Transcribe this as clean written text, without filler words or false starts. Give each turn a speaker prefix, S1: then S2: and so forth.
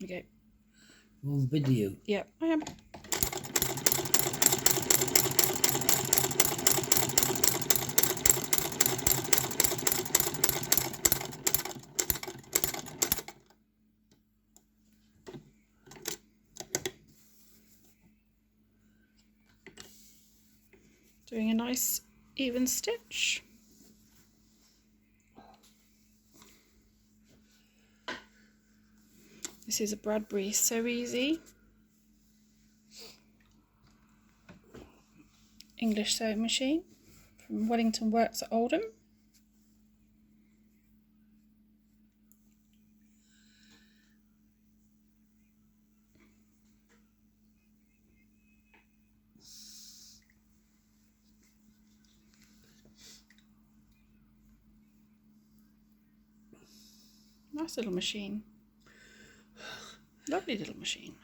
S1: Okay.
S2: On video.
S1: Yeah, I am. Doing a nice even stitch. This is a BRADBURY Soeze English sewing machine from Wellington Works at Oldham. Nice little machine. Lovely little machine.